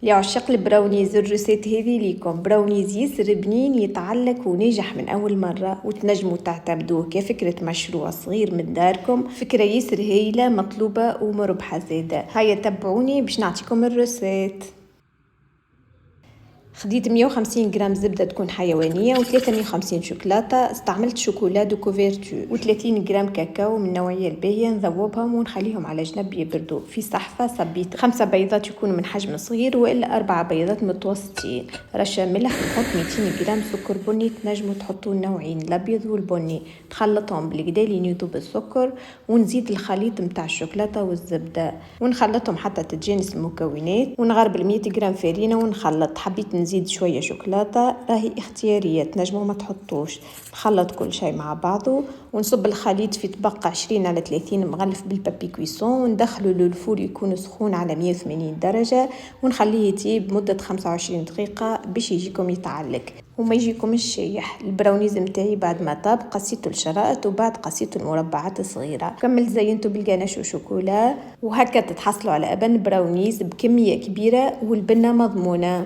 لعشاق البراونيز الروسيت هذه ليكم. براونيز يسر بنين يتعلق وناجح من أول مرة، وتنجموا تعتمدوه كفكرة مشروع صغير من داركم. فكرة يسر هايلة مطلوبة ومربحة زادة. هيا تبعوني باش نعطيكم الروسيت. خديت 150 جرام زبدة تكون حيوانية و350 شوكولاتة. استعملت شوكولا دو كوفيرتو و30 جرام كاكاو من النوعية الباهية. نذوبهم ونخليهم على جنب يبردوا. في صحفة صبيت 5 بيضات يكونوا من حجم صغير وإلا 4 بيضات متوسطين. رشة ملح. نحط 200 جرام سكر بني، تنجموا تحطوا النوعين الأبيض والبني. نخلطهم بالكدا لين يذوب السكر، ونزيد الخليط متاع الشوكولاتة والزبدة ونخلطهم حتى تتجانس المكونات. ونغربل 100 جرام فرينة ونخلط. حبيت نزيد شوية شوكولاتة، راهي اختيارية، تنجموا ما تحطوش. نخلط كل شيء مع بعضه ونصب الخليط في طبق 20 على 30 مغلف بالبابي كويسون، وندخله للفور يكون سخون على 180 درجة، ونخليه يطيب مدة 25 دقيقة باش يجيكم يتعلق وما يجيكم الشايح. البراونيز متاعي بعد ما طاب قصيته الشرائط وبعد قصيته المربعات صغيرة. كمل زينته بالجانش وشوكولا، وهكا تتحصلوا على أبن براونيز بكمية كبيرة والبنة مضمونة.